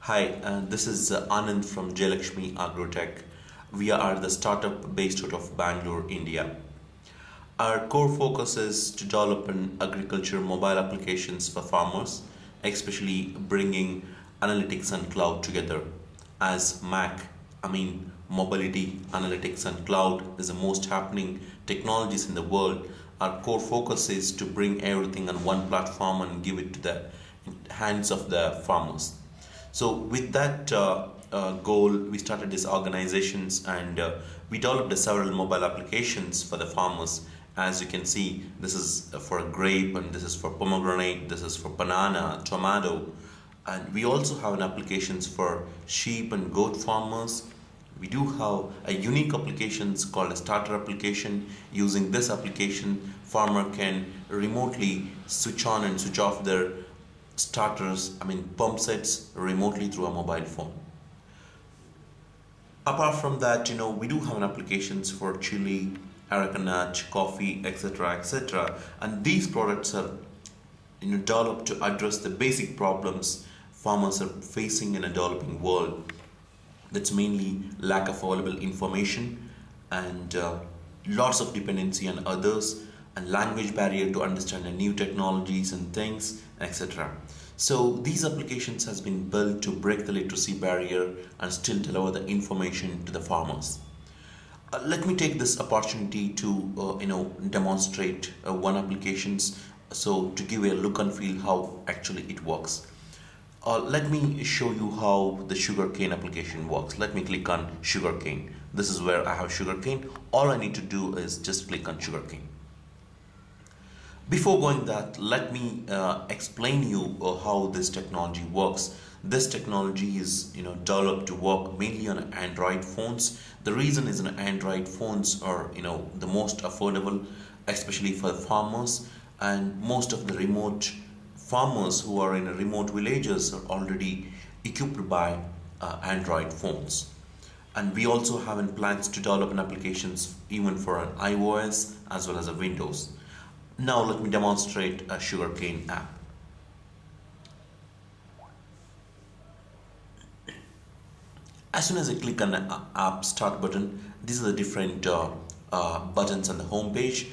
Hi, this is Anand from Jalakshmi Agrotech. We are the startup based out of Bangalore, India. Our core focus is to develop an agriculture mobile applications for farmers, especially bringing analytics and cloud together. As mobility, analytics, and cloud is the most happening technologies in the world. Our core focus is to bring everything on one platform and give it to the hands of the farmers. So with that goal, we started these organizations and we developed several mobile applications for the farmers. As you can see, this is for a grape, and this is for pomegranate, this is for banana, tomato, and we also have an applications for sheep and goat farmers. We do have a unique applications called a starter application. Using this application, farmer can remotely switch on and switch off their pump sets remotely through a mobile phone. Apart from that, we do have an applications for chili, arecanut, coffee, etc., etc. And these products are developed to address the basic problems farmers are facing in a developing world. That's mainly lack of available information and lots of dependency on others and language barrier to understand the new technologies and things, etc. So these applications has been built to break the literacy barrier and still deliver the information to the farmers. Let me take this opportunity to demonstrate one applications, so to give a look and feel how actually it works. Let me show you how the sugarcane application works. Let me click on sugarcane. This is where I have sugarcane. All I need to do is just click on sugarcane. Before going that, let me explain you how this technology works. This technology is developed to work mainly on Android phones. The reason is Android phones are the most affordable, especially for farmers, and most of the remote farmers who are in remote villages are already equipped by Android phones. And we also have plans to develop applications even for an iOS as well as a Windows. Now let me demonstrate a sugarcane app. As soon as I click on the app start button, these are the different buttons on the home page.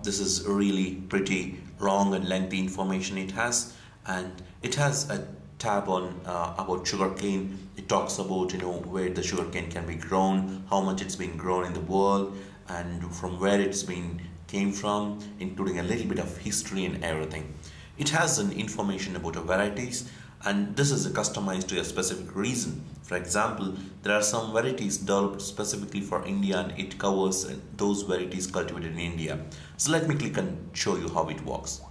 This is really pretty long and lengthy information it has, and it has a tab on about sugarcane. It talks about where the sugarcane can be grown, how much it's been grown in the world, and from where it's been came from, including a little bit of history and everything. It has an information about the varieties, and this is customized to a specific reason. For example, there are some varieties developed specifically for India, and it covers those varieties cultivated in India. So let me click and show you how it works.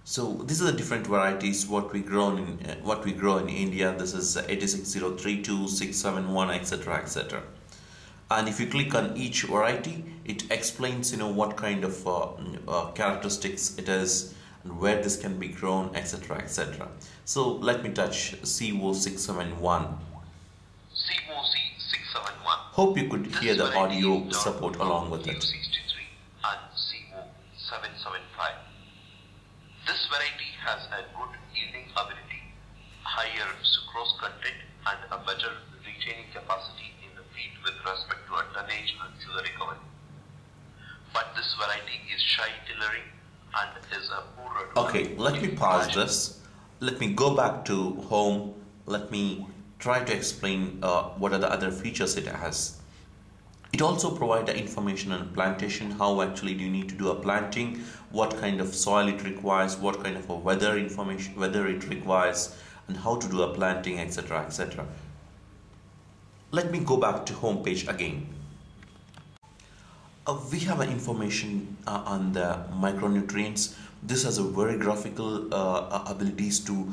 So these are the different varieties what we grow in India. This is 86032, 671, etc., etc. And if you click on each variety, it explains what kind of characteristics it is and where this can be grown, etc., etc. So let me touch CO671. CO671. Hope you could hear the audio support along with it. And CO775. This variety has a good yielding ability, higher sucrose content, and a better retaining capacity in the feed with respect to a tonnage and sugar recovery. But this variety is shy tillering and is a poorer. Okay, let me pause this. Let me go back to home. Let me try to explain what are the other features it has. It also provides information on plantation, how actually do you need to do a planting, what kind of soil it requires, what kind of a weather it requires, and how to do a planting, etc., etc. Let me go back to home page again. We have information on the micronutrients. This has a very graphical abilities to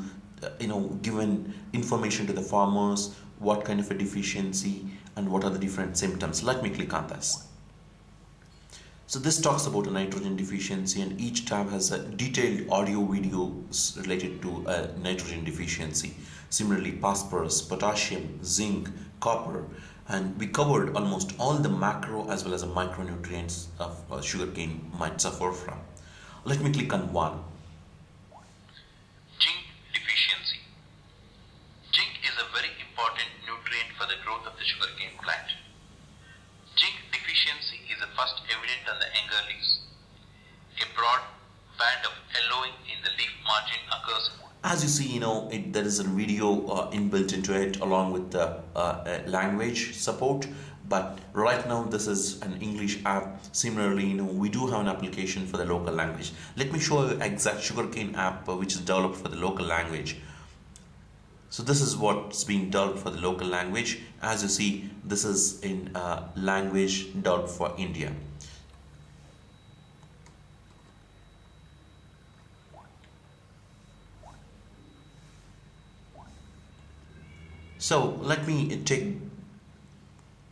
given information to the farmers, what kind of a deficiency and what are the different symptoms. Let me click on this. So this talks about a nitrogen deficiency, and each tab has a detailed audio videos related to a nitrogen deficiency. Similarly, phosphorus, potassium, zinc, copper, and we covered almost all the macro as well as the micronutrients of sugarcane might suffer from. Let me click on one. showing in the leaf margin occurs. As you see, there is a video inbuilt into it along with the language support. But right now this is an English app. Similarly, we do have an application for the local language. Let me show you exact sugarcane app which is developed for the local language. So this is what's being developed for the local language. As you see, this is in language developed for India. So let me take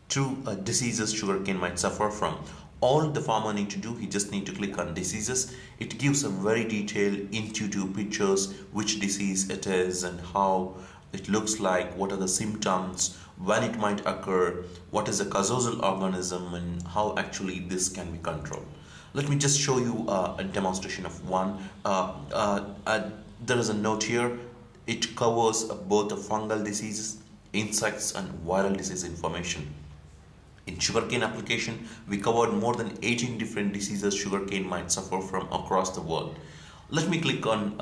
two diseases sugarcane might suffer from. All the farmer need to do, he just need to click on diseases. It gives a very detailed, intuitive pictures which disease it is and how it looks like, what are the symptoms, when it might occur, what is a causal organism, and how actually this can be controlled. Let me just show you a demonstration of one. There is a note here. It covers both the fungal diseases, insects, and viral disease information. In sugarcane application, we covered more than 18 different diseases sugarcane might suffer from across the world. Let me click on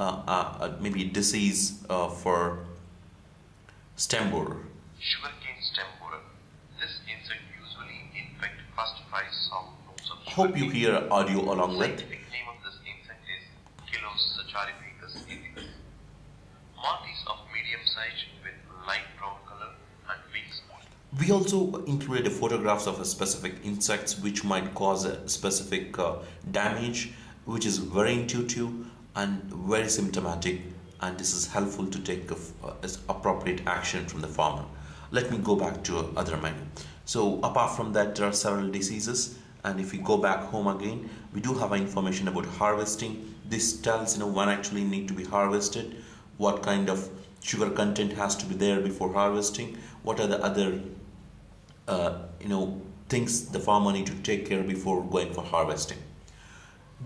maybe disease for stem borer. Sugarcane stem borer. This insect usually infects first 5 soft nodes of Hope you sugarcane. hear audio along The with. scientific name of this insect is Chilosaccharipithecus indicus. Mouth is of medium size with light brown color and wings. We also included photographs of a specific insects which might cause a specific damage, which is very intuitive and very symptomatic, and this is helpful to take appropriate action from the farmer. Let me go back to other menu. So apart from that, there are several diseases, and if we go back home again, we do have information about harvesting. This tells when actually need to be harvested, what kind of sugar content has to be there before harvesting, what are the other things the farmer need to take care before going for harvesting.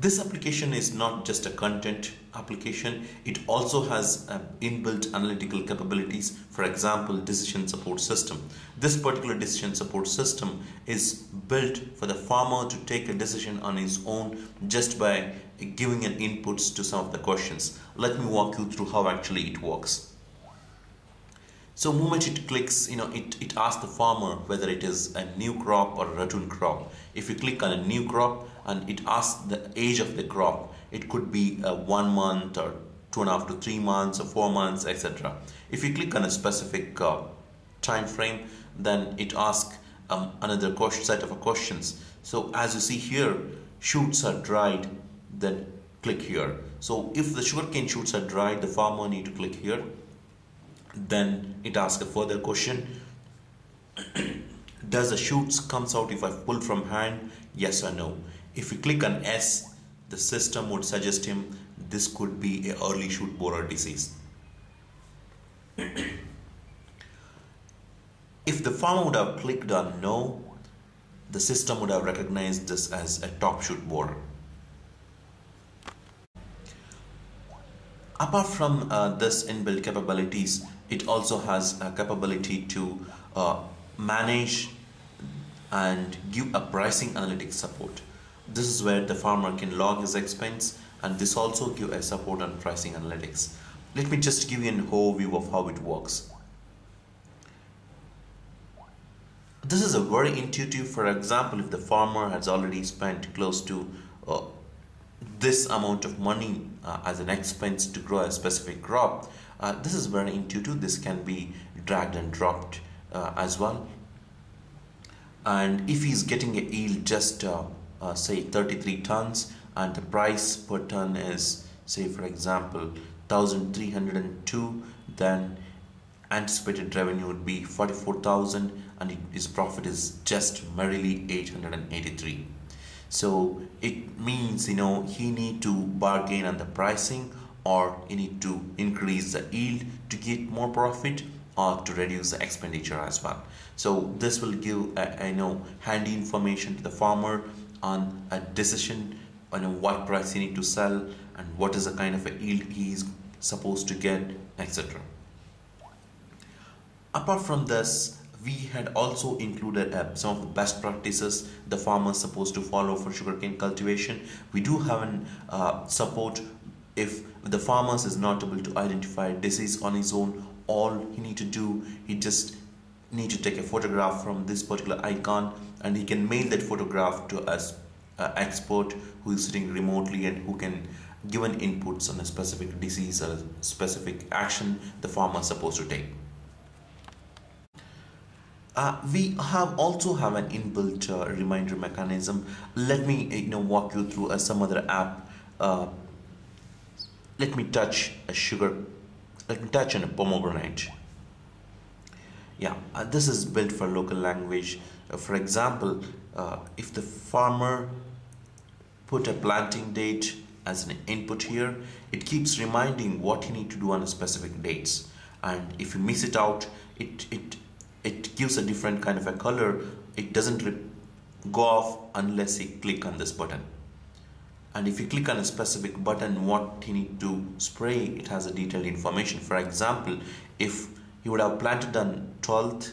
This application is not just a content application, it also has inbuilt analytical capabilities. For example, decision support system. This particular decision support system is built for the farmer to take a decision on his own just by giving an inputs to some of the questions. Let me walk you through how actually it works. So moment it clicks, it asks the farmer whether it is a new crop or a ratoon crop. If you click on a new crop and it asks the age of the crop, it could be 1 month or 2.5 to 3 months or 4 months, etc. If you click on a specific time frame, then it asks another set of questions. So as you see here, shoots are dried, then click here. So if the sugarcane shoots are dried, the farmer need to click here. Then it asks a further question. Does the shoots comes out if I pull from hand? Yes or no. If you click on S, the system would suggest him this could be a early shoot borer disease. If the farmer would have clicked on no, the system would have recognized this as a top shoot borer. Apart from this inbuilt capabilities, it also has a capability to manage and give a pricing analytics support. This is where the farmer can log his expense, and this also give a support on pricing analytics. Let me just give you an overview of how it works. This is a very intuitive. For example, if the farmer has already spent close to this amount of money as an expense to grow a specific crop, this is very intuitive. This can be dragged and dropped as well. And if he's getting a yield just say 33 tons and the price per ton is, say for example, 1302, then anticipated revenue would be 44,000 and his profit is just merely 883. So it means he need to bargain on the pricing, or he need to increase the yield to get more profit, or to reduce the expenditure as well. So this will give handy information to the farmer on a decision on what price he need to sell and what is the kind of a yield he is supposed to get, etc. Apart from this, we had also included some of the best practices the farmer is supposed to follow for sugarcane cultivation. We do have an support If the farmer is not able to identify disease on his own, all he need to do, he just need to take a photograph from this particular icon, and he can mail that photograph to us expert who is sitting remotely and who can give an inputs on a specific disease or a specific action the farmer is supposed to take. We also have an inbuilt reminder mechanism. Let me walk you through some other app. Let me touch a sugar. Let me touch on a pomegranate. Yeah, this is built for local language. For example, if the farmer put a planting date as an input here, it keeps reminding what you need to do on a specific dates. And if you miss it out, it gives a different kind of a color. It doesn't go off unless you click on this button. And if you click on a specific button, what you need to spray, it has a detailed information. For example, if you would have planted on 12th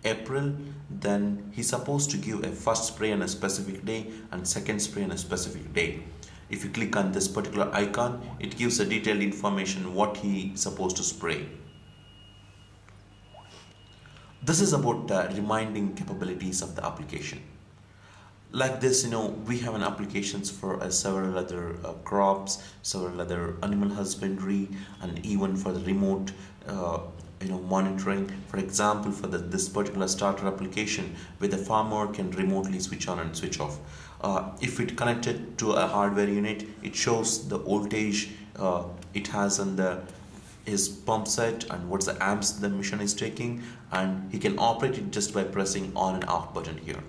April, then he's supposed to give a first spray on a specific day and second spray on a specific day. If you click on this particular icon, it gives a detailed information what he's supposed to spray. This is about reminding capabilities of the application. Like this, we have an applications for several other crops, several other animal husbandry, and even for the remote monitoring. For example, for this particular starter application where the farmer can remotely switch on and switch off. If it connected to a hardware unit, it shows the voltage it has on his pump set and what's the amps the machine is taking, and he can operate it just by pressing on and off button here.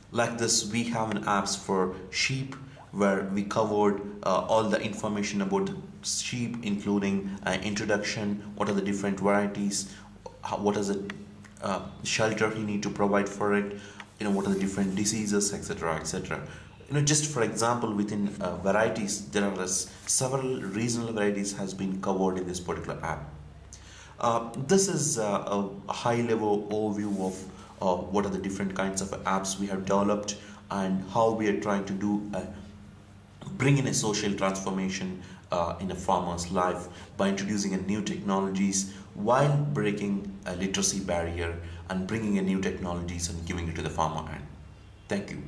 Like this, we have an apps for sheep where we covered all the information about sheep, including introduction, what are the different varieties, what is the shelter you need to provide for it, what are the different diseases, etc., etc. Just for example, within varieties, there are several regional varieties has been covered in this particular app. This is a high-level overview of what are the different kinds of apps we have developed and how we are trying to do bring in a social transformation in a farmer's life by introducing a new technologies while breaking a literacy barrier and bringing in new technologies and giving it to the farmer hand. Thank you.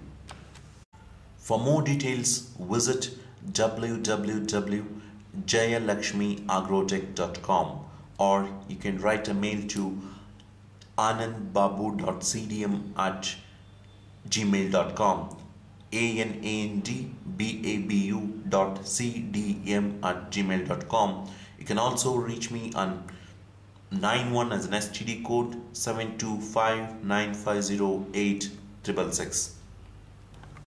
For more details, visit www.jayalakshmiagrotech.com, or you can write a mail to anandbabu.cdm@gmail.com, anandbabu.cdm@gmail.com. You can also reach me on 91 as an STD code 7259508 666.